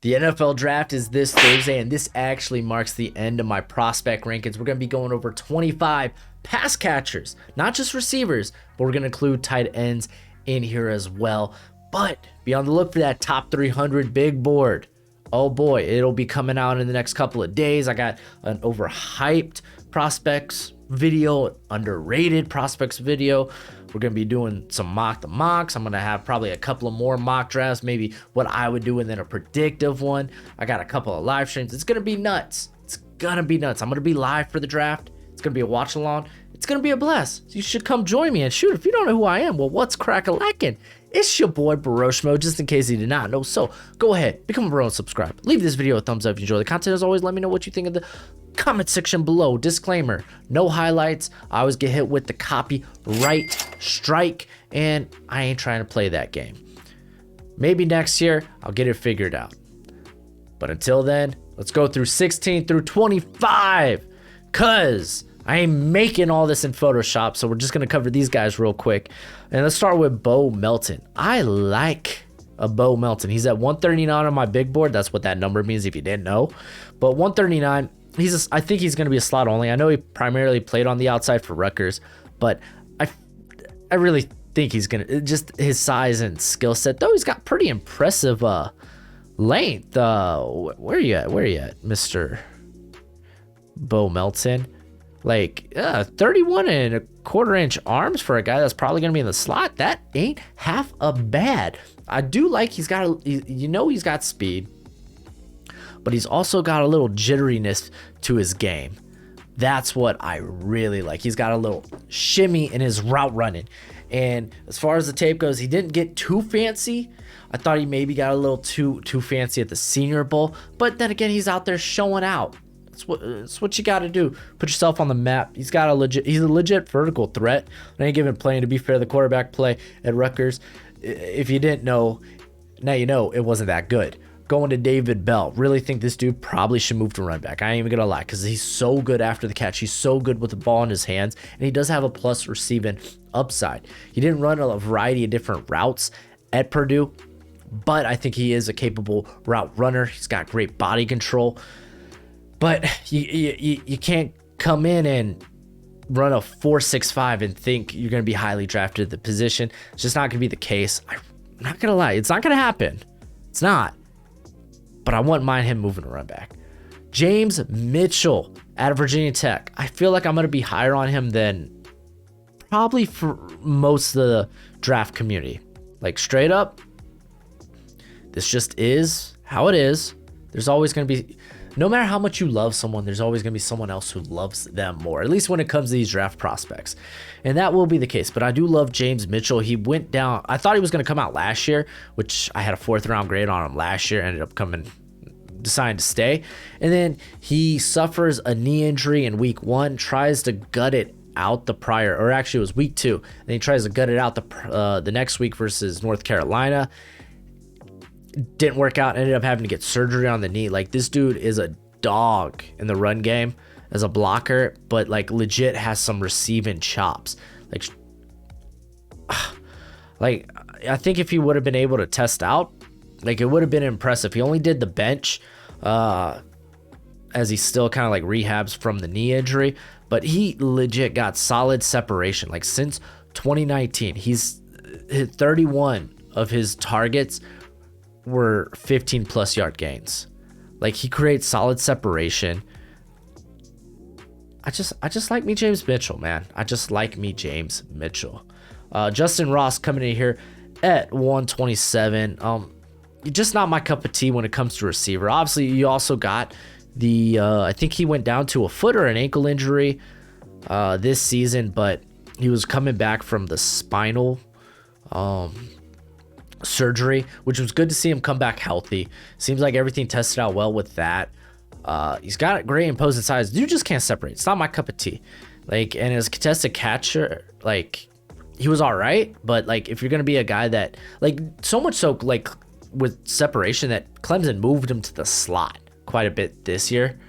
The NFL draft is this Thursday, and this actually marks the end of my prospect rankings. We're going to be going over 25 pass catchers, not just receivers, but we're going to include tight ends in here as well. But be on the look for that top 300 big board. Oh boy, it'll be coming out in the next couple of days. I got an overhyped prospects video, underrated prospects video. We're going to be doing some mock the mocks. I'm going to have probably a couple of more mock drafts, maybe what I would do and then a predictive one. I got a couple of live streams. It's going to be nuts. It's going to be nuts. I'm going to be live for the draft. It's going to be a watch along. It's going to be a blast. So you should come join me. And shoot, if you don't know who I am, well, what's crack-a-lackin'? It's your boy Baroshmo, just in case you did not know. So go ahead, become a bro and subscribe. Leave this video a thumbs up if you enjoy the content. As always, let me know what you think of the comment section below. Disclaimer, no highlights. I always get hit with the copyright strike, and I ain't trying to play that game. Maybe next year, I'll get it figured out. But until then, let's go through 16 through 25, because I ain't making all this in Photoshop, so we're just going to cover these guys real quick. And let's start with Bo Melton. I like a Bo Melton. He's at 139 on my big board. That's what that number means if you didn't know. But 139, I think he's going to be a slot only. I know he primarily played on the outside for Rutgers, but I really think he's going to, just his size and skill set, though he's got pretty impressive length. Where are you at, Mr. Bo Melton? Like 31 and a quarter inch arms for a guy that's probably going to be in the slot. That ain't half a bad. I do like he's got speed, but he's also got a little jitteriness to his game. That's what I really like. He's got a little shimmy in his route running. And as far as the tape goes, he didn't get too fancy. I thought he maybe got a little too fancy at the Senior Bowl, but then again, he's out there showing out. It's what you got to do. Put yourself on the map. He's a legit vertical threat on any given play. And to be fair, the quarterback play at Rutgers, if you didn't know, now you know it wasn't that good. Going to David Bell. Really think this dude probably should move to run back. I ain't even going to lie, because he's so good after the catch. He's so good with the ball in his hands, and he does have a plus receiving upside. He didn't run a variety of different routes at Purdue, but I think he is a capable route runner. He's got great body control. But you can't come in and run a 4.65 and think you're going to be highly drafted at the position. It's just not going to be the case. I'm not going to lie. It's not going to happen. It's not. But I wouldn't mind him moving to run back. James Mitchell out of Virginia Tech. I feel like I'm going to be higher on him than probably for most of the draft community. Like straight up, this just is how it is. There's always going to be... No matter how much you love someone, there's always going to be someone else who loves them more, at least when it comes to these draft prospects. And that will be the case. But I do love James Mitchell. He went down. I thought he was going to come out last year, which I had a 4th round grade on him last year, ended up deciding to stay. And then he suffers a knee injury in week 1, tries to gut it out it was week 2. And he tries to gut it out the next week versus North Carolina. Didn't work out, ended up having to get surgery on the knee. Like, this dude is a dog in the run game as a blocker, but like legit has some receiving chops. Like I think if he would have been able to test out, like it would have been impressive. He only did the bench as he still kind of like rehabs from the knee injury, but he legit got solid separation. Like since 2019, he's hit 31 of his targets were 15 plus yard gains. Like he creates solid separation. I just like me James Mitchell, man. I just like me James Mitchell. Justin Ross coming in here at 127. Just not my cup of tea when it comes to receiver. Obviously, you also got the I think he went down to a foot or an ankle injury this season, but he was coming back from the spinal surgery, which was good to see him come back healthy. Seems like everything tested out well with that. He's got a great imposing size. Dude just can't separate. It's not my cup of tea. Like, and as a contested catcher, like he was all right, but like if you're gonna be a guy that like so much so like with separation that Clemson moved him to the slot quite a bit this year,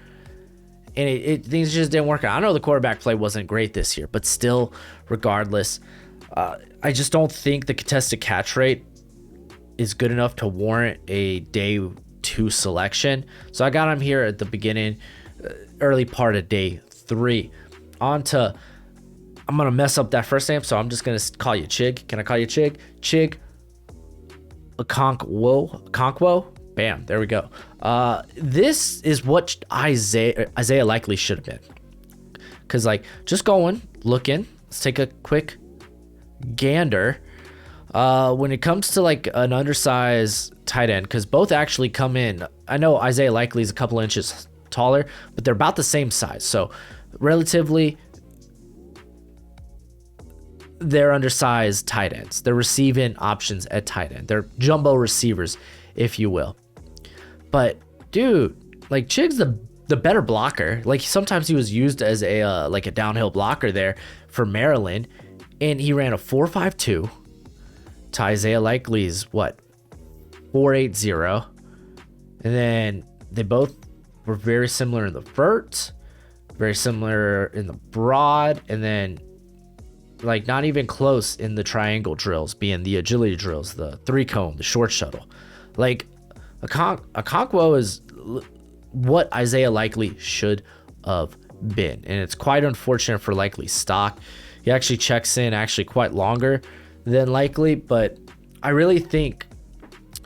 and things just didn't work out. I know the quarterback play wasn't great this year, but still, regardless, I just don't think the contested catch rate is good enough to warrant a day 2 selection. So I got him here at the beginning, early part of day 3. On to, I'm going to mess up that first name, so I'm just going to call you Chig. Can I call you Chig? Chig Okonkwo. Bam, there we go. This is what Isaiah Likely should have been. Because, like, just looking, let's take a quick gander. When it comes to, like, an undersized tight end, because both actually come in. I know Isaiah Likely is a couple inches taller, but they're about the same size. So, relatively, they're undersized tight ends. They're receiving options at tight end. They're jumbo receivers, if you will. But, dude, like, Chig's the better blocker. Like, sometimes he was used as a like a downhill blocker there for Maryland, and he ran a 4.52 to Isaiah Likely's 4.80, and then they both were very similar in the vert, very similar in the broad, and then like not even close in the triangle drills, being the agility drills, the 3-cone, the short shuttle. Like Okonkwo is what Isaiah Likely should have been, and it's quite unfortunate for Likely's stock. He actually checks in quite longer than Likely, but I really think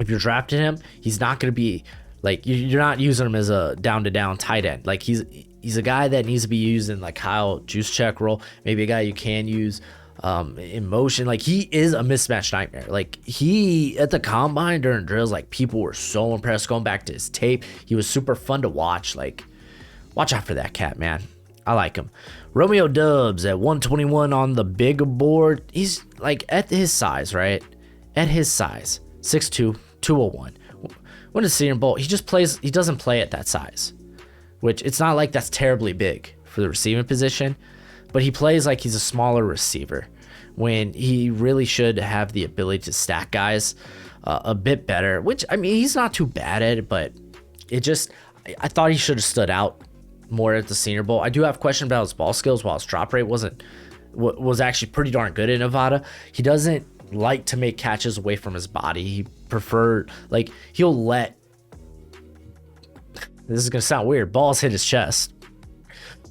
if you're drafting him, he's not going to be like, you're not using him as a down-to-down tight end. Like, he's a guy that needs to be used in like Kyle Juszczyk role, maybe a guy you can use in motion. Like, he is a mismatch nightmare. Like, he at the combine during drills, like, people were so impressed. Going back to his tape, he was super fun to watch. Like, watch out for that cat, man. I like him. Romeo Doubs at 121 on the big board. He's like at his size, right? At his size, 6'2", 201. When it's Senior Bowl, he doesn't play at that size, which it's not like that's terribly big for the receiving position, but he plays like he's a smaller receiver when he really should have the ability to stack guys a bit better, which, I mean, he's not too bad at it, but I thought he should have stood out more at the Senior Bowl. I do have questions about his ball skills, while his drop rate was actually pretty darn good in Nevada. He doesn't like to make catches away from his body. He preferred, like, he'll let, this is gonna sound weird, balls hit his chest,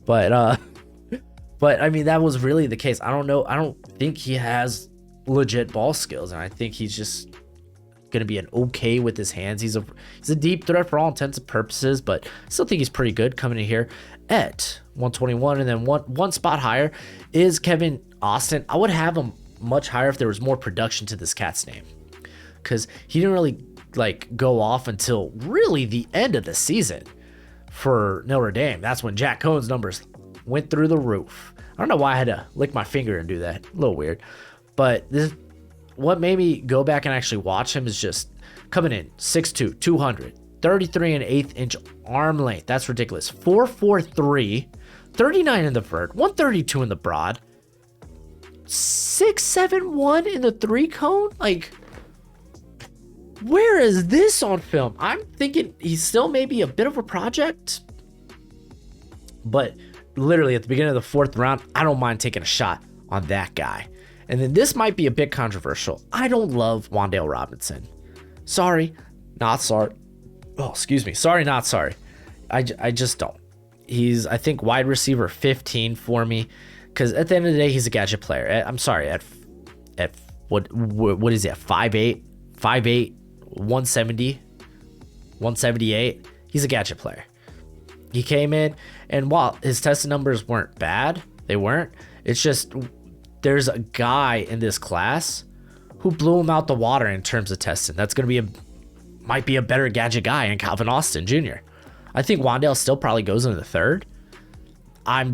but I mean, that was really the case. I don't think he has legit ball skills, and I think he's just gonna be an okay with his hands. He's a deep threat for all intents and purposes, but I still think he's pretty good coming in here at 121. And then one spot higher is Kevin Austin. I would have him much higher if there was more production to this cat's name, because he didn't really like go off until really the end of the season for Notre Dame. That's when Jack Cohn's numbers went through the roof. I don't know why I had to lick my finger and do that. A little weird. But what made me go back and actually watch him is just coming in 6'2", 200, 33 and 1/8 inch arm length. That's ridiculous. 4'4'3", 39 in the vert, 132 in the broad, 6'7" in the 3-cone. Like, where is this on film? I'm thinking he's still maybe a bit of a project, but literally at the beginning of the 4th round, I don't mind taking a shot on that guy. And then this might be a bit controversial. I don't love Wan'Dale Robinson. Sorry, not sorry. Oh, excuse me. Sorry, not sorry. I just don't. He's, I think, wide receiver 15 for me, because at the end of the day, he's a gadget player. I'm sorry, at what is it? 5'8", 170, 178. He's a gadget player. He came in, and while his testing numbers weren't bad, they weren't. It's just there's a guy in this class who blew him out the water in terms of testing. That's going to might be a better gadget guy in Calvin Austin Jr. I think Wan'Dale still probably goes into the 3rd. I'm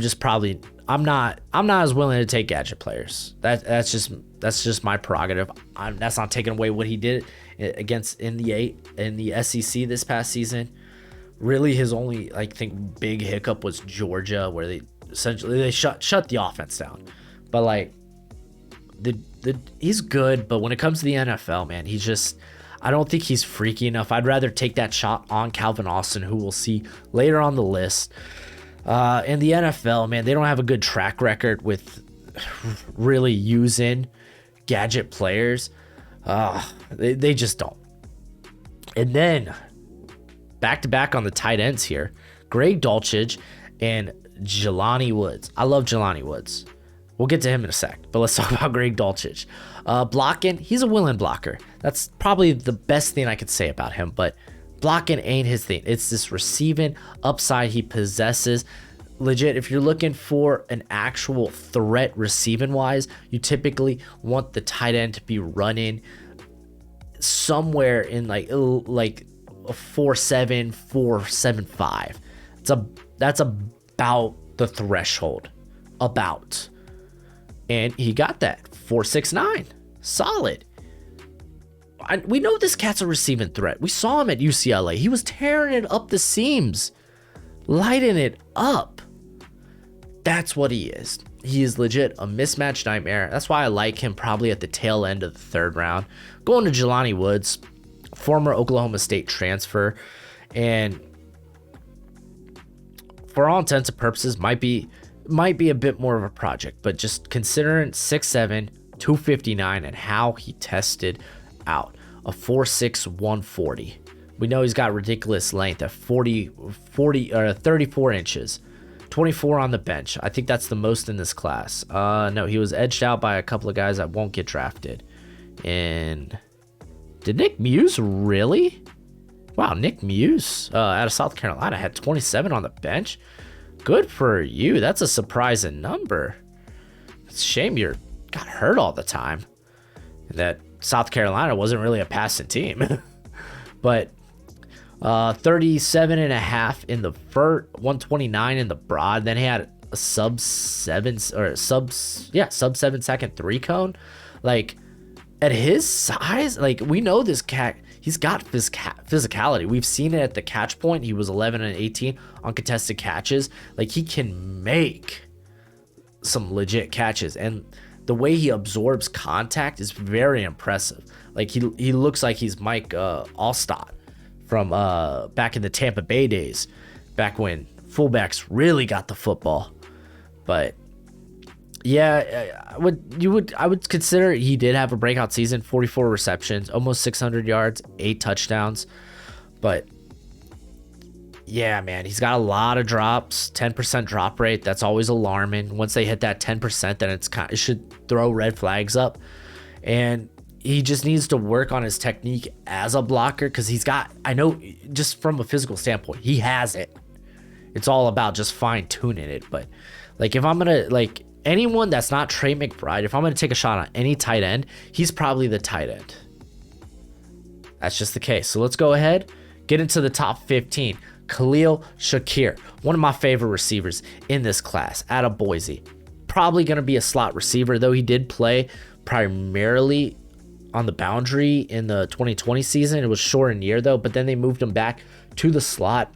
not as willing to take gadget players. That's just my prerogative. That's not taking away what he did against in the SEC this past season. Really, his only, I think, big hiccup was Georgia, where they essentially shut the offense down. But like, he's good, but when it comes to the NFL, man, I don't think he's freaky enough. I'd rather take that shot on Calvin Austin, who we'll see later on the list. In the NFL, man, they don't have a good track record with really using gadget players. They just don't. And then back to back on the tight ends here. Greg Dulcich and Jelani Woods. I love Jelani Woods. We'll get to him in a sec, but let's talk about Greg Dulcich. Blocking, he's a willing blocker. That's probably the best thing I could say about him, but blocking ain't his thing. It's this receiving upside he possesses. Legit, if you're looking for an actual threat receiving wise, you typically want the tight end to be running somewhere in like a 4.7, 4.75. That's about the threshold. About. And he got that. 4.69. Solid. We know this cat's a receiving threat. We saw him at UCLA. He was tearing it up the seams. Lighting it up. That's what he is. He is legit a mismatch nightmare. That's why I like him probably at the tail end of the third round. Going to Jelani Woods, former Oklahoma State transfer, and for all intents and purposes might be a bit more of a project, but just considering 6'7", 259 and how he tested out, a 4'6", 140. We know he's got ridiculous length at 34 inches. 24 on the bench. I think that's the most in this class. No, he was edged out by a couple of guys that won't get drafted. And did Nick Muse really? Wow, Nick Muse out of South Carolina had 27 on the bench. Good for you. That's a surprising number. It's a shame you got hurt all the time. That South Carolina wasn't really a passing team. But 37 and a half in the vert, 129 in the broad. Then he had a sub 7 second 3 cone. Like at his size, like we know this cat, he's got physicality. We've seen it at the catch point. He was 11 and 18 on contested catches. Like he can make some legit catches, and the way he absorbs contact is very impressive. Like he looks like he's Mike Alstott from back in the Tampa Bay days, back when fullbacks really got the football. But yeah, I would consider he did have a breakout season, 44 receptions, almost 600 yards, 8 touchdowns. But yeah, man, he's got a lot of drops, 10% drop rate. That's always alarming. Once they hit that 10%, then it should throw red flags up. And he just needs to work on his technique as a blocker, because I know just from a physical standpoint, he has it. It's all about just fine tuning it. But like, if I'm going to, anyone that's not Trey McBride, if I'm going to take a shot on any tight end, he's probably the tight end. That's just the case. So let's go ahead, get into the top 15. Khalil Shakir, one of my favorite receivers in this class out of Boise. Probably going to be a slot receiver, though he did play primarily on the boundary in the 2020 season. It was short in year though, but then they moved him back to the slot,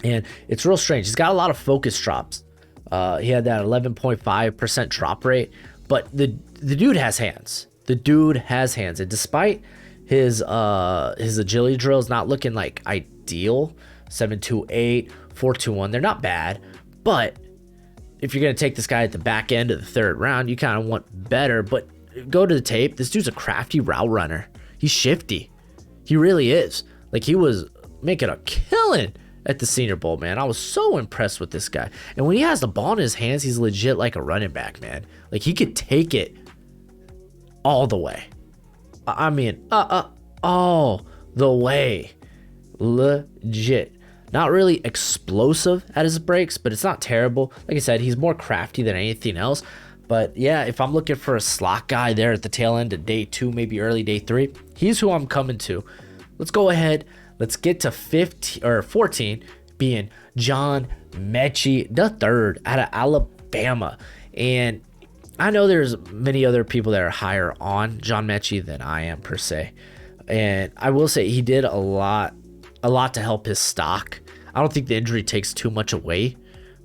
and it's real strange. He's got a lot of focus drops. He had that 11.5% drop rate, but the dude has hands. The dude has hands, and despite his agility drills not looking like ideal, 7.28, 4.21, they're not bad, but if you're gonna take this guy at the back end of the third round, you kind of want better. But go to the tape. This dude's a crafty route runner. He's shifty. He really is. Like, he was making a killing at the Senior Bowl, man. I was so impressed with this guy. And when he has the ball in his hands, he's legit like a running back, man. Like, he could take it all the way. I mean, all the way. Legit. Not really explosive at his breaks, but it's not terrible. Like I said, he's more crafty than anything else. But yeah, if I'm looking for a slot guy there at the tail end of day 2, maybe early day 3, he's who I'm coming to. Let's go ahead. Let's get to 14, being John Metchie III out of Alabama. And I know there's many other people that are higher on John Metchie than I am per se. And I will say he did a lot to help his stock. I don't think the injury takes too much away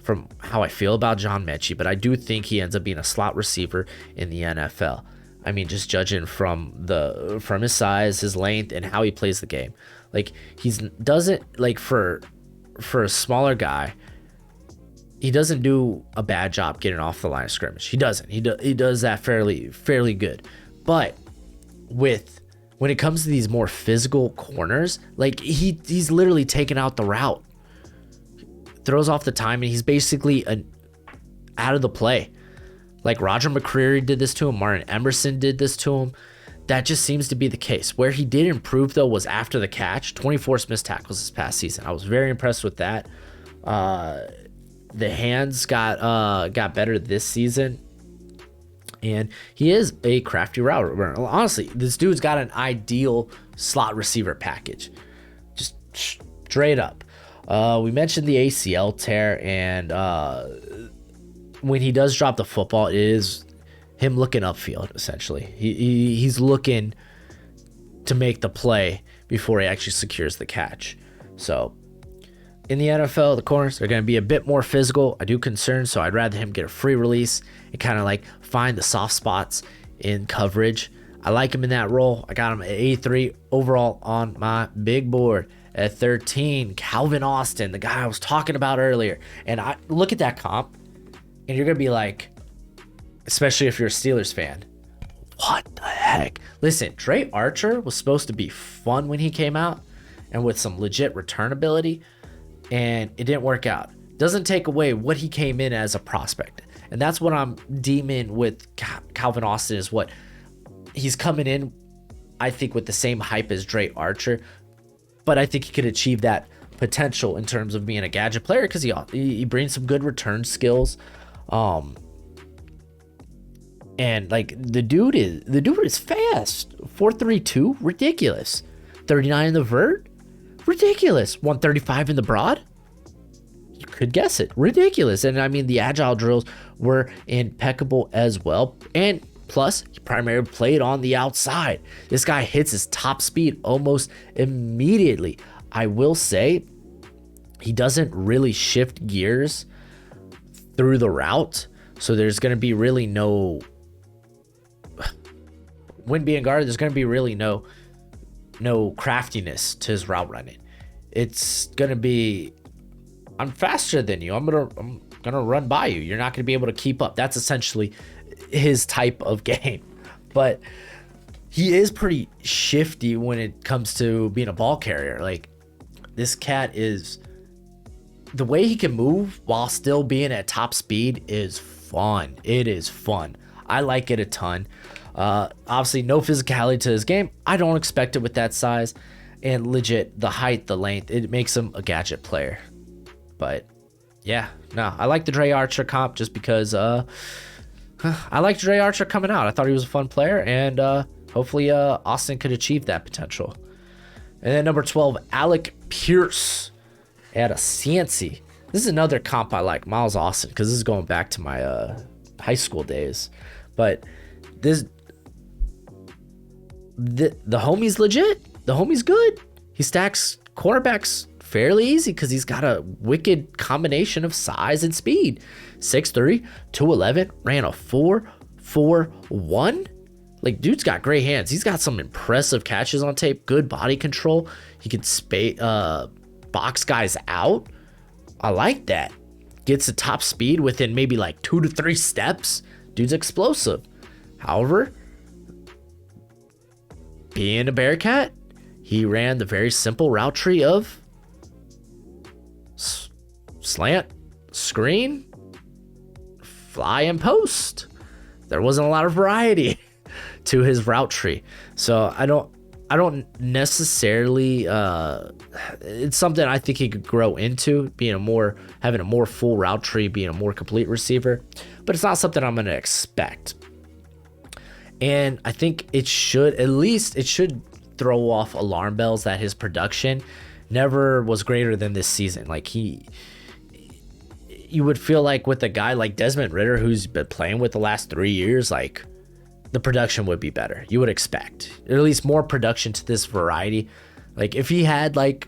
from how I feel about John Metchie, but I do think he ends up being a slot receiver in the NFL. I mean, just judging from his size, his length, and how he plays the game. Like, for a smaller guy, he doesn't do a bad job getting off the line of scrimmage. He doesn't. He does that fairly good. But with when it comes to these more physical corners, like he's literally taken out the route, throws off the time, and he's basically out of the play. Like Roger McCreary did this to him, Martin Emerson did this to him. That just seems to be the case. Where he did improve though was after the catch. 24 missed tackles this past season. I was very impressed with that. The hands got better this season. And he is a crafty route runner. Honestly, this dude's got an ideal slot receiver package. Just straight up. We mentioned the ACL tear, and when he does drop the football, it is him looking upfield, essentially. He's looking to make the play before he actually secures the catch. So in the NFL, the corners are going to be a bit more physical. I do concern, so I'd rather him get a free release and kind of like find the soft spots in coverage. I like him in that role. I got him at 83 overall on my big board. At 13, Calvin Austin, the guy I was talking about earlier. And I look at that comp, and you're going to be like, especially if you're a Steelers fan, what the heck? Listen, Dre Archer was supposed to be fun when he came out and with some legit return ability, and it didn't work out. Doesn't take away what he came in as a prospect. And that's what I'm deeming with Calvin Austin, is what he's coming in, I think, with the same hype as Dre Archer. But I think he could achieve that potential in terms of being a gadget player because he brings some good return skills. And like the dude is fast. 4.32, ridiculous. 39 in the vert, ridiculous. 135 in the broad, you could guess it, ridiculous. And I mean, the agile drills were impeccable as well. And plus, he primarily played on the outside. This guy hits his top speed almost immediately. I will say, he doesn't really shift gears through the route, so there's going to be really no, when being guarded, there's going to be really no craftiness to his route running. It's going to be, I'm faster than you. I'm gonna run by you. You're not going to be able to keep up. That's essentially his type of game. But he is pretty shifty when it comes to being a ball carrier. Like, this cat is, the way he can move while still being at top speed is fun. It is fun. I like it a ton. Obviously, no physicality to his game. I don't expect it with that size. And legit, the height, the length, it makes him a gadget player. But yeah, no, I like the Dre Archer comp just because I liked Dre Archer coming out. I thought he was a fun player, and hopefully Austin could achieve that potential. And then number 12, Alec Pierce at a CNC. This is another comp I like, Miles Austin, because this is going back to my high school days. But the homie's legit. The homie's good. He stacks cornerbacks fairly easy because he's got a wicked combination of size and speed. 6'3", 211, ran a 4.41. Like, dude's got great hands. He's got some impressive catches on tape, good body control. He can box guys out. I like that. Gets a top speed within maybe like 2 to 3 steps. Dude's explosive. However, being a Bearcat, he ran the very simple route tree of slant, screen, fly, and post. There wasn't a lot of variety to his route tree. So I don't necessarily, it's something I think he could grow into, having a more full route tree, being a more complete receiver, but it's not something I'm going to expect. And I think it should throw off alarm bells that his production never was greater than this season. Like, you would feel like with a guy like Desmond Ridder, who's been playing with the last 3 years, like, the production would be better. You would expect at least more production to this variety. Like, if he had like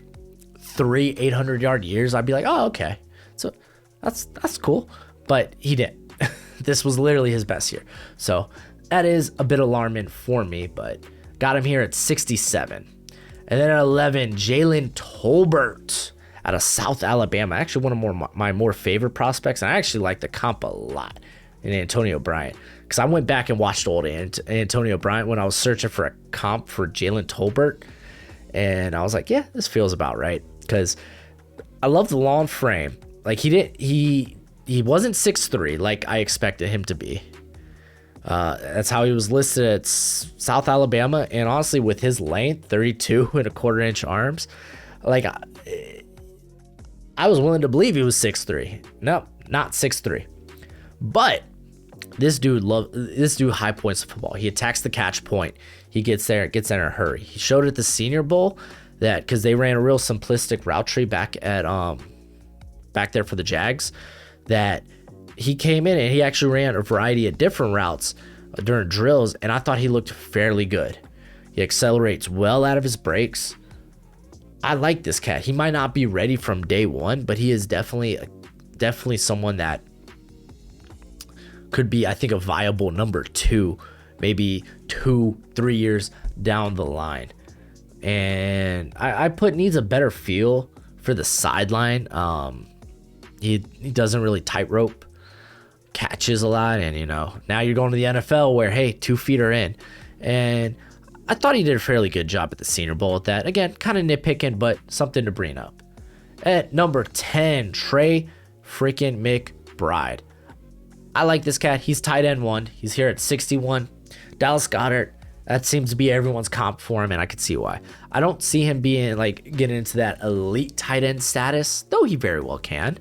3 800-yard years, I'd be like, oh, okay, so that's cool. But he didn't. This was literally his best year. So that is a bit alarming for me, but got him here at 67. And then at 11, Jalen Tolbert out of South Alabama. Actually, one of my more favorite prospects. And I actually like the comp a lot in Antonio Bryant. because I went back and watched old Antonio Bryant when I was searching for a comp for Jalen Tolbert, and I was like, yeah, this feels about right, because I love the long frame. Like he wasn't 6'3" like I expected him to be. That's how he was listed at South Alabama, and honestly, with his length, 32.25-inch arms, like I was willing to believe he was 6'3". No, not 6'3". But this dude high points the football. He attacks the catch point. He gets there in a hurry. He showed at the Senior Bowl that, because they ran a real simplistic route tree back there for the Jags, that he came in and he actually ran a variety of different routes during drills, and I thought he looked fairly good. He accelerates well out of his breaks. I like this cat. He might not be ready from day one, but he is definitely someone that could be, I think, a viable number 2, maybe 2-3 years down the line. And I needs a better feel for the sideline. He doesn't really tightrope catches a lot, and now you're going to the NFL where, hey, 2 feet are in. And I thought he did a fairly good job at the Senior Bowl with that. Again, kind of nitpicking, but something to bring up. At number 10, Trey freaking McBride. I like this cat. He's tight end 1. He's here at 61. Dallas Goedert, that seems to be everyone's comp for him, and I could see why. I don't see him being getting into that elite tight end status, though he very well can.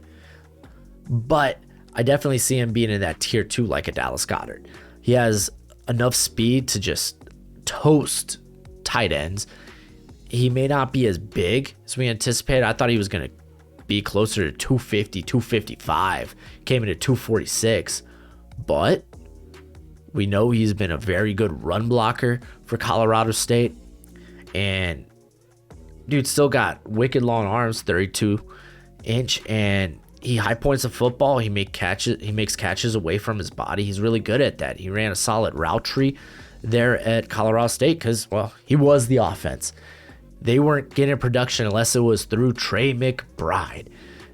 But I definitely see him being in that tier 2 like a Dallas Goedert. He has enough speed to just toast tight ends. He may not be as big as we anticipated. I thought he was going to be closer to 250, 255. Came in at 246. But we know he's been a very good run blocker for Colorado State. And dude still got wicked long arms, 32-inch, and he high points the football. He makes catches away from his body. He's really good at that. He ran a solid route tree there at Colorado State because, well, he was the offense. They weren't getting production unless it was through Trey McBride.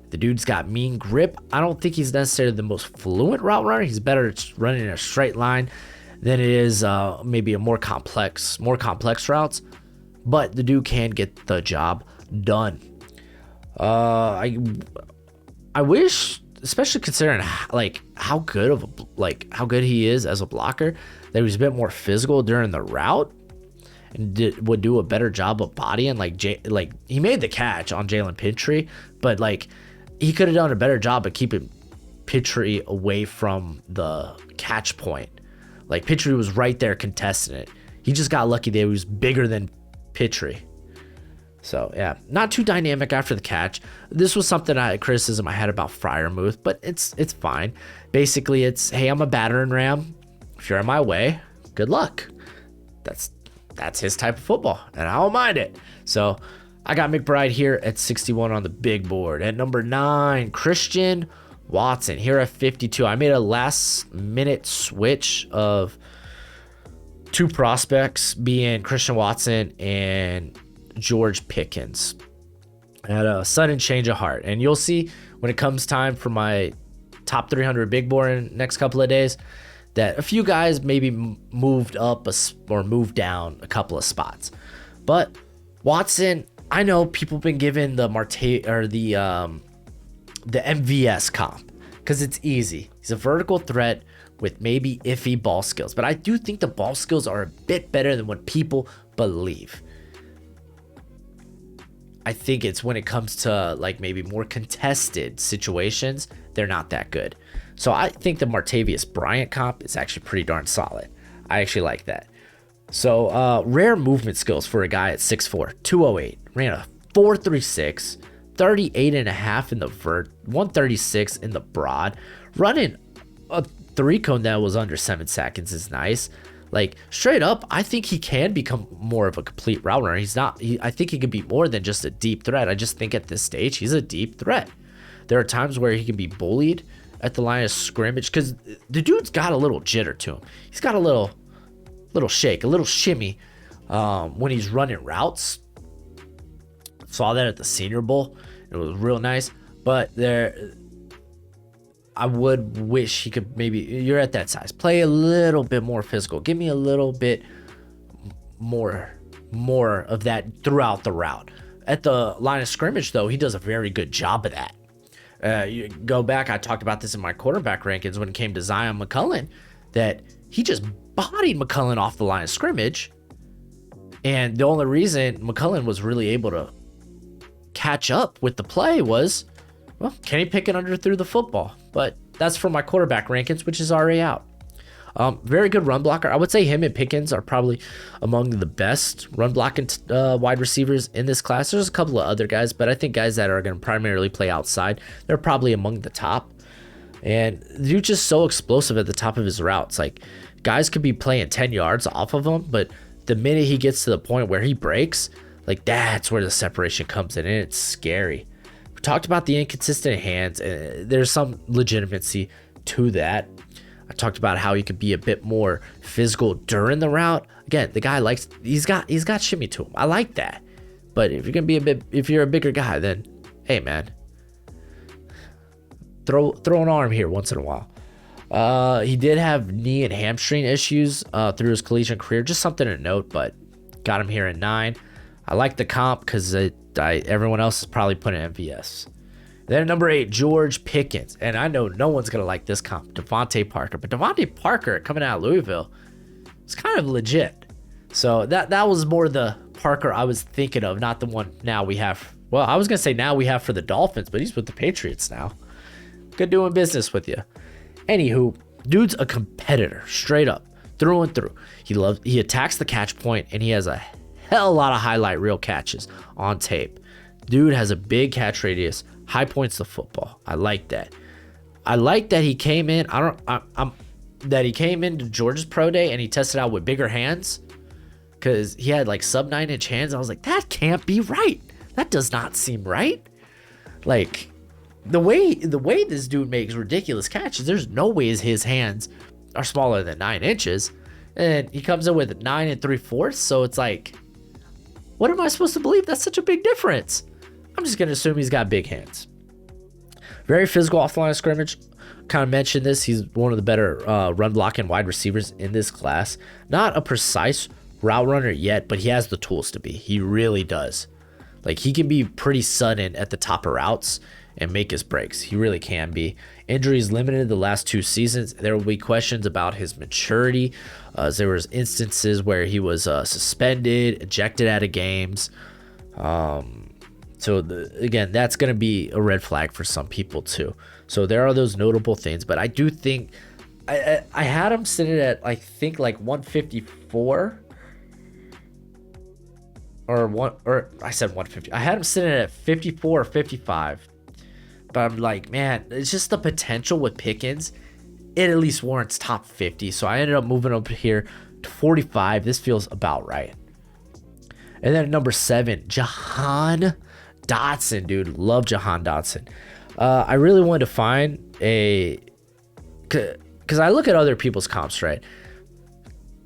The dude's got mean grip. I don't think he's necessarily the most fluent route runner. He's better at running in a straight line than it is maybe a more complex routes. But the dude can get the job done. I wish, especially considering how good he is as a blocker, that he was a bit more physical during the route and would do a better job of bodying. He made the catch on Jalen Pitre, but he could have done a better job of keeping Pitre away from the catch point. Pitre was right there contesting it. He just got lucky that he was bigger than Pitre. So, yeah, not too dynamic after the catch. This was criticism I had about Freiermuth, but it's fine. Basically, it's, hey, I'm a battering ram. If you're in my way, good luck. That's his type of football, and I don't mind it. So, I got McBride here at 61 on the big board. At number 9, Christian Watson here at 52. I made a last-minute switch of 2 prospects, being Christian Watson and George Pickens. I had a sudden change of heart, and you'll see when it comes time for my top 300 big board in the next couple of days that a few guys maybe moved up or moved down a couple of spots. But Watson, I know people have been given the MVS comp because it's easy. He's a vertical threat with maybe iffy ball skills, but I do think the ball skills are a bit better than what people believe. I think it's when it comes to maybe more contested situations, they're not that good. So I think the Martavius Bryant comp is actually pretty darn solid. I actually like that. So rare movement skills for a guy at 6'4", 208, ran a 4.36, 38.5 in the vert, 136 in the broad. Running a 3-cone that was under 7 seconds is nice. Straight up, I think he can become more of a complete route runner. I think he can be more than just a deep threat. I just think at this stage, he's a deep threat. There are times where he can be bullied at the line of scrimmage because the dude's got a little jitter to him. He's got a little shake, a little shimmy when he's running routes. Saw that at the Senior Bowl. It was real nice. But I would wish he could maybe, you're at that size, play a little bit more physical. Give me a little bit more of that throughout the route. At the line of scrimmage, though, he does a very good job of that. You go back, I talked about this in my quarterback rankings when it came to Zion McCullin, that he just bodied McCullin off the line of scrimmage. And the only reason McCullin was really able to catch up with the play was, well, Kenny Pickett underthrew the football. But that's for my quarterback rankings, which is already out. Very good run blocker. I would say him and Pickens are probably among the best run blocking wide receivers in this class. There's a couple of other guys, but I think guys that are going to primarily play outside, they're probably among the top. And the dude's just so explosive at the top of his routes. Like, guys could be playing 10 yards off of him, but the minute he gets to the point where he breaks, like, that's where the separation comes in, and it's scary. We talked about the inconsistent hands, and there's some legitimacy to that. I talked about how he could be a bit more physical during the route. Again, the guy likes, he's got shimmy to him. I like that. But if you're gonna be if you're a bigger guy, then hey man, throw an arm here once in a while. He did have knee and hamstring issues through his collegiate career. Just something to note, but got him here at 9. I like the comp because everyone else is probably putting MVS. Then number 8, George Pickens. And I know no one's going to like this comp, Devontae Parker. But Devontae Parker coming out of Louisville is kind of legit. So that was more the Parker I was thinking of, not the one now we have. Well, I was going to say now we have for the Dolphins, but he's with the Patriots now. Good doing business with you. Anywho, dude's a competitor, straight up, through and through. He attacks the catch point, and he has a hell of a lot of highlight reel catches on tape. Dude has a big catch radius, high points the football. I like that. I like that he came in. That he came into Georgia's pro day and he tested out with bigger hands, because he had like sub 9-inch hands. I was like, that can't be right. That does not seem right. Like the way this dude makes ridiculous catches, there's no way his hands are smaller than 9 inches, and he comes in with 9 3/4. So it's like, what am I supposed to believe? That's such a big difference. I'm just going to assume he's got big hands. Very physical off the line of scrimmage. Kind of mentioned this. He's one of the better run blocking wide receivers in this class. Not a precise route runner yet, but he has the tools to be. He really does. Like, he can be pretty sudden at the top of routes and make his breaks. He really can be. Injuries limited the last 2 seasons. There will be questions about his maturity. There was instances where he was suspended, ejected out of games. So again, that's going to be a red flag for some people too. So there are those notable things, but I do think I had him sitting at, I think, like 154 or I said 150. I had him sitting at 54 or 55. But I'm like, man, it's just the potential with Pickens. It at least warrants top 50. So I ended up moving up here to 45. This feels about right. And then number 7, Jahan Dotson, dude. Love Jahan Dotson. I really wanted to find because I look at other people's comps, right?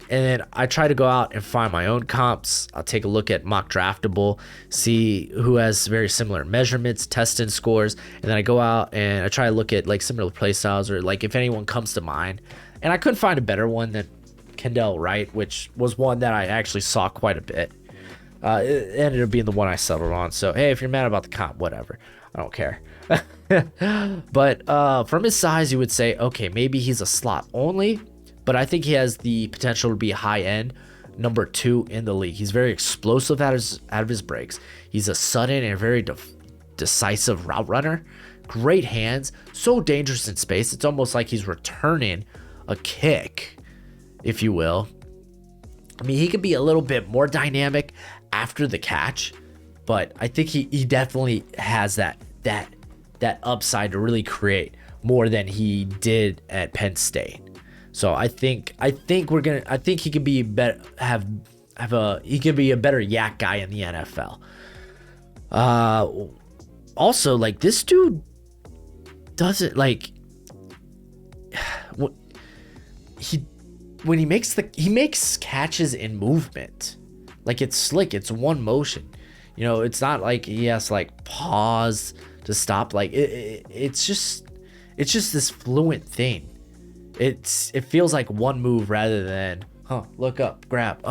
And then I try to go out and find my own comps. I'll take a look at Mock Draftable, see who has very similar measurements, testing scores, and then I go out and I try to look at like similar play styles, or like if anyone comes to mind. And I couldn't find a better one than Kendall Wright, which was one that I actually saw quite a bit. It ended up being the one I settled on. So, hey, if you're mad about the comp, whatever. I don't care. But from his size, you would say, okay, maybe he's a slot only. But I think he has the potential to be a high-end number 2 in the league. He's very explosive out of his breaks. He's a sudden and very decisive route runner. Great hands. So dangerous in space. It's almost like he's returning a kick, if you will. I mean, he could be a little bit more dynamic after the catch, but I think he definitely has that upside to really create more than he did at Penn State. So I think he could be better, he could be a better yak guy in the NFL. Also, like, this dude doesn't like when he makes catches in movement. Like, it's slick, it's one motion. You know, it's not like he has to like pause to stop. Like it's it's just this fluent thing. It feels like one move rather than look up, grab,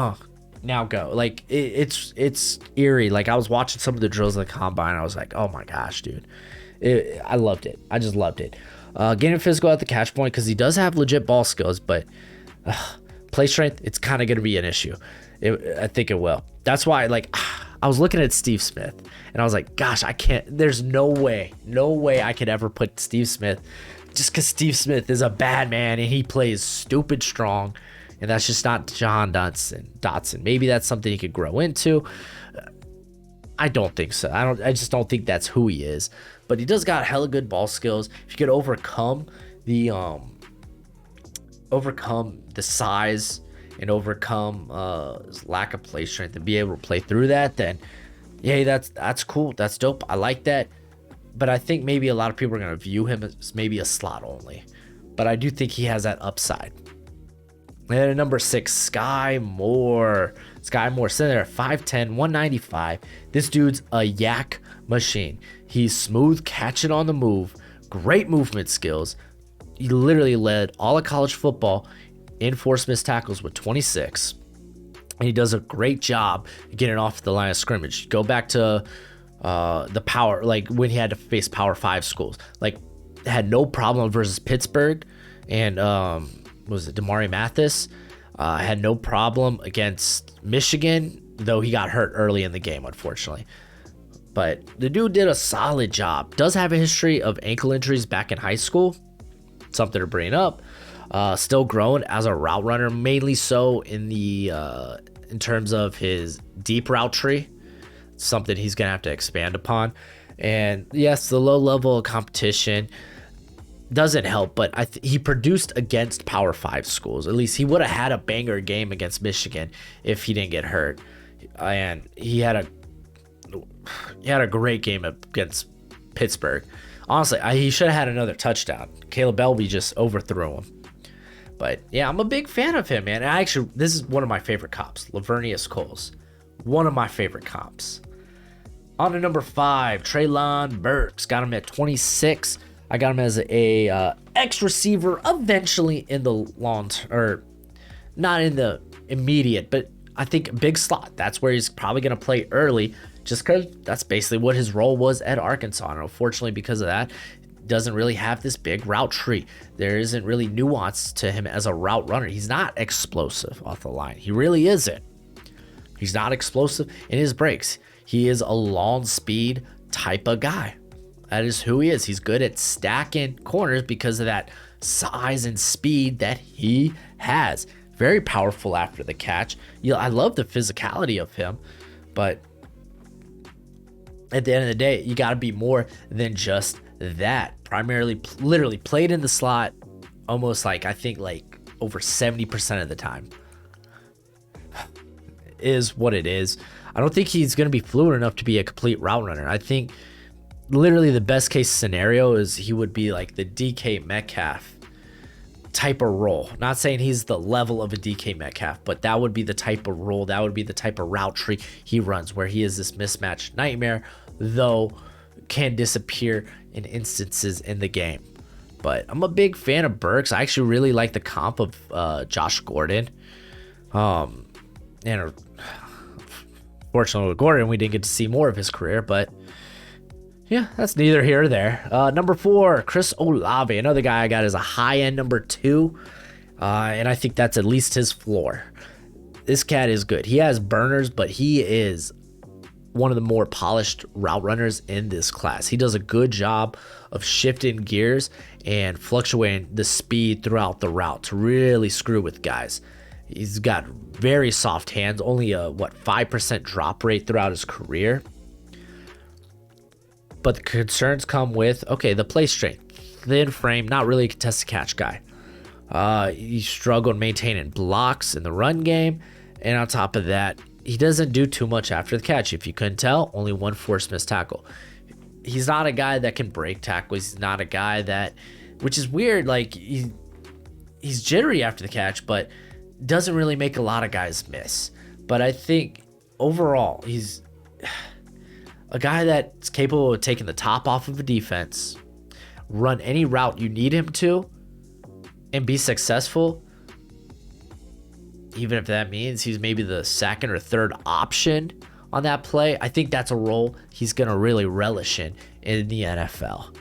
now go. Like it's eerie. Like I was watching some of the drills in the combine, I was like, oh my gosh, dude. I loved it. I just loved it. Getting physical at the catch point, because he does have legit ball skills, but play strength, it's kind of going to be an issue. I think it will. That's why, like, I was looking at Steve Smith, and I was like, gosh, I can't. There's no way I could ever put Steve Smith, just because Steve Smith is a bad man, and he plays stupid strong, and that's just not Jahan Dotson. Maybe that's something he could grow into. I don't think so. I just don't think that's who he is. But he does got hella good ball skills. If you could overcome the size and overcome his lack of play strength and be able to play through that, then yeah, that's cool. That's dope. I like that. But I think maybe a lot of people are gonna view him as maybe a slot only. But I do think he has that upside. And at number 6, Sky Moore. Sky Moore sitting there at 5'10", 195. This dude's a yak machine. He's smooth, catching on the move, great movement skills. He literally led all of college football in forced missed tackles with 26. And he does a great job getting off the line of scrimmage. Go back to the power, like when he had to face Power 5 schools. Like, had no problem versus Pittsburgh and was it Damari Mathis? Had no problem against Michigan, though he got hurt early in the game, unfortunately. But the dude did a solid job. Does have a history of ankle injuries back in high school. Something to bring up. Still growing as a route runner, mainly so in the in terms of his deep route tree. Something he's gonna have to expand upon. And yes, the low level of competition doesn't help, but he produced against Power 5 schools. At least he would have had a banger game against Michigan if he didn't get hurt. And he had a great game against Pittsburgh. Honestly, he should have had another touchdown. Caleb Belby just overthrew him. But yeah, I'm a big fan of him, man. This is one of my favorite comps, Lavernius Coles. One of my favorite comps. On to number 5, Treylon Burks. Got him at 26. I got him as a X receiver eventually in the long or not in the immediate, but I think big slot. That's where he's probably going to play early, just because that's basically what his role was at Arkansas. And unfortunately, because of that, doesn't really have this big route tree. There isn't really nuance to him as a route runner. He's not explosive off the line. He really isn't. He's not explosive in his breaks. He is a long speed type of guy. That is who he is. He's good at stacking corners because of that size and speed that he has. Very powerful after the catch. I love the physicality of him, but at the end of the day, you got to be more than just that. Primarily, literally played in the slot almost I think over 70% of the time. Is what it is. I don't think he's going to be fluid enough to be a complete route runner. I think literally the best case scenario is he would be like the DK Metcalf type of role. Not saying he's the level of a DK Metcalf, but that would be the type of role, that would be the type of route tree he runs, where he is this mismatch nightmare, though can disappear in instances in the game. But I'm a big fan of Burks. I actually really like the comp of Josh Gordon. And fortunately with Gordon, we didn't get to see more of his career, but yeah, that's neither here or there. Number 4, Chris Olave, another guy I got as a high-end number 2, and I think that's at least his floor. This cat is good. He has burners, but he is one of the more polished route runners in this class. He does a good job of shifting gears and fluctuating the speed throughout the route to really screw with guys. He's got very soft hands, only a 5% drop rate throughout his career. But the concerns come with, the play strength, thin frame, not really a contested catch guy. He struggled maintaining blocks in the run game, and on top of that, he doesn't do too much after the catch. If you couldn't tell, only one forced missed tackle. He's not a guy that can break tackles. He's not a guy that, which is weird, he's jittery after the catch, but doesn't really make a lot of guys miss. But I think overall, he's a guy that's capable of taking the top off of a defense, run any route you need him to and be successful, even if that means he's maybe the second or third option on that play, I think that's a role he's going to really relish in the NFL.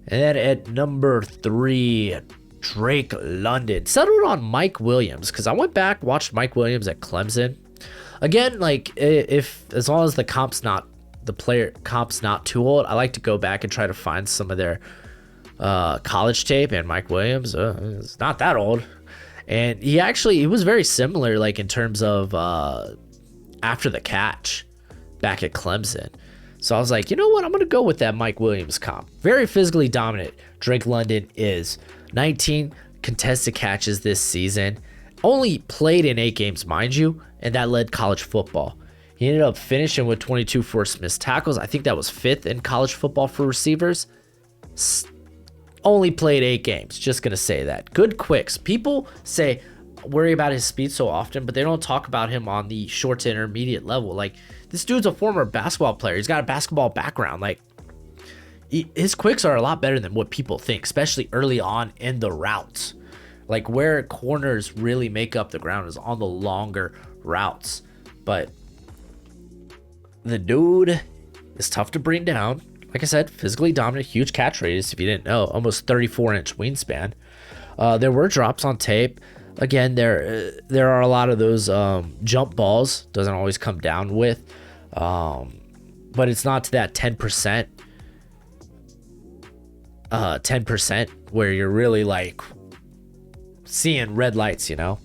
And then at number 3, Drake London. Settled on Mike Williams because I went back, watched Mike Williams at Clemson. Again, like as long as the player comp's not too old, I like to go back and try to find some of their college tape. And Mike Williams is not that old. And he was very similar, like in terms of after the catch back at Clemson. So I was like, you know what? I'm going to go with that Mike Williams comp. Very physically dominant. Drake London is 19 contested catches this season. Only played in 8 games, mind you, and that led college football. He ended up finishing with 22 forced missed tackles. I think that was 5th in college football for receivers. Only played 8 games. Just going to say that. Good quicks. People worry about his speed so often, but they don't talk about him on the short to intermediate level. Like, this dude's a former basketball player. He's got a basketball background. Like, his quicks are a lot better than what people think, especially early on in the routes. Like, where corners really make up the ground is on the longer routes. But the dude is tough to bring down. Like I said, physically dominant, huge catch radius, if you didn't know, almost 34-inch wingspan. There were drops on tape. Again, there are a lot of those jump balls. Doesn't always come down with. But it's not to that 10%. 10% where you're really like seeing red lights, you know.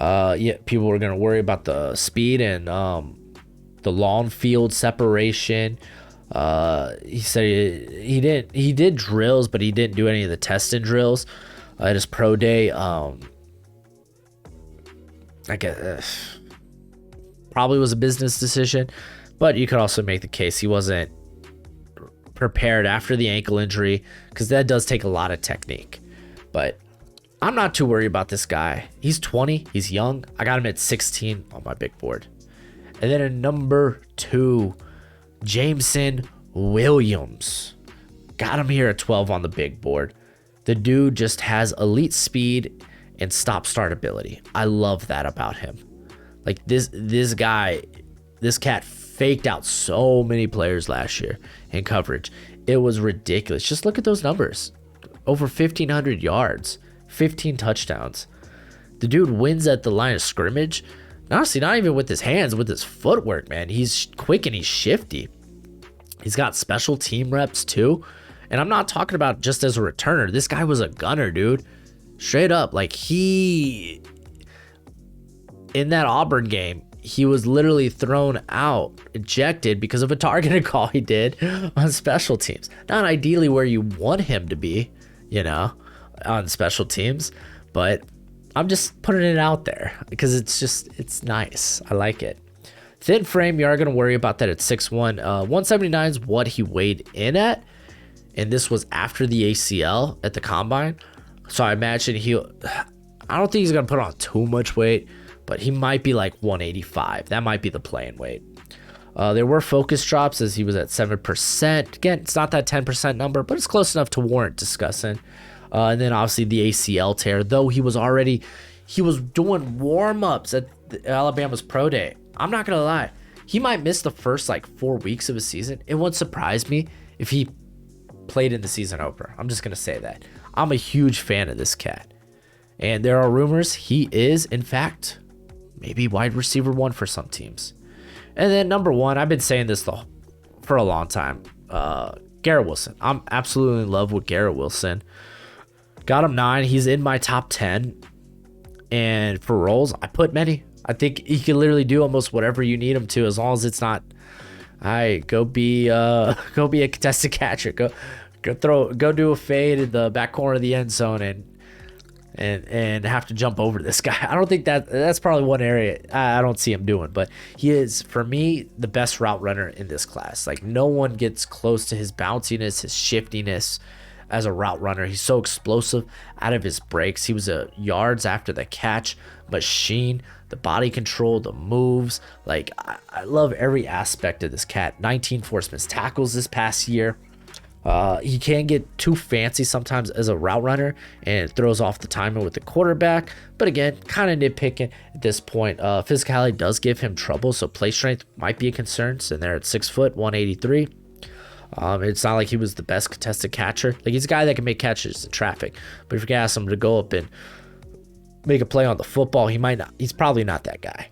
Yeah, people are gonna worry about the speed and the long field separation. He said he did drills, but he didn't do any of the testing drills at his pro day. I guess probably was a business decision, but you could also make the case he wasn't prepared after the ankle injury, because that does take a lot of technique. But I'm not too worried about this guy. He's 20, he's young. I got him at 16 on my big board. And then at number 2, Jameson Williams. Got him here at 12 on the big board. The dude just has elite speed and stop-start ability. I love that about him. Like, this cat faked out so many players last year in coverage. It was ridiculous. Just look at those numbers. Over 1,500 yards, 15 touchdowns. The dude wins at the line of scrimmage. Honestly, not even with his hands, with his footwork, man. He's quick and he's shifty. He's got special team reps too. And I'm not talking about just as a returner. This guy was a gunner, dude. Straight up. Like, in that Auburn game, he was literally thrown out, ejected because of a targeted call he did on special teams. Not ideally where you want him to be, you know, on special teams, but I'm just putting it out there because it's nice. I like it. Thin frame, you are going to worry about that at 6'1". 179 is what he weighed in at, and this was after the ACL at the combine. So I imagine I don't think he's going to put on too much weight, but he might be like 185. That might be the playing weight. There were focus drops as he was at 7%. Again, it's not that 10% number, but it's close enough to warrant discussing. And then obviously the ACL tear, though he was doing warm-ups at Alabama's pro day. I'm not going to lie. He might miss the first like 4 weeks of his season. It wouldn't surprise me if he played in the season opener. I'm just going to say that. I'm a huge fan of this cat. And there are rumors he is, in fact, maybe wide receiver 1 for some teams. And then number 1, I've been saying this for a long time. Garrett Wilson. I'm absolutely in love with Garrett Wilson. Got him 9. He's in my top 10. And for roles, I put many. I think he can literally do almost whatever you need him to, as long as it's not, go be a contested catcher. Go do a fade in the back corner of the end zone and have to jump over this guy. I don't think that's probably one area I don't see him doing, but he is, for me, the best route runner in this class. Like, no one gets close to his bounciness, his shiftiness as a route runner. He's so explosive out of his breaks. He was a yards after the catch machine, the body control, the moves. Like, I love every aspect of this cat. 19 forced missed tackles this past year. He can get too fancy sometimes as a route runner and it throws off the timing with the quarterback. But again, kind of nitpicking at this point. Physicality does give him trouble, so play strength might be a concern. So they're at 6 foot, 183. It's not like he was the best contested catcher. Like, he's a guy that can make catches in traffic. But if you ask him to go up and make a play on the football, he might not. He's probably not that guy.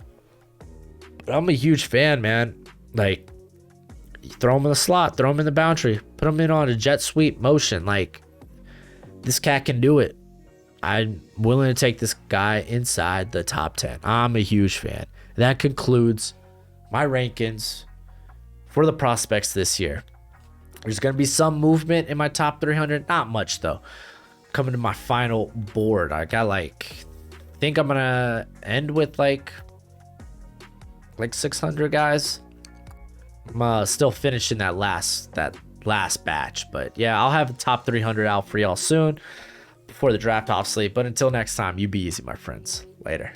But I'm a huge fan, man. Like, throw him in the slot, throw him in the boundary, put him in on a jet sweep motion. Like, this cat can do it. I'm willing to take this guy inside the top 10. I'm a huge fan. That concludes my rankings for the prospects this year. There's going to be some movement in my top 300. Not much, though. Coming to my final board, I got I think I'm going to end with like 600 guys. I'm still finishing that last batch, but yeah, I'll have the top 300 out for y'all soon before the draft, obviously. But until next time, you be easy, my friends. Later.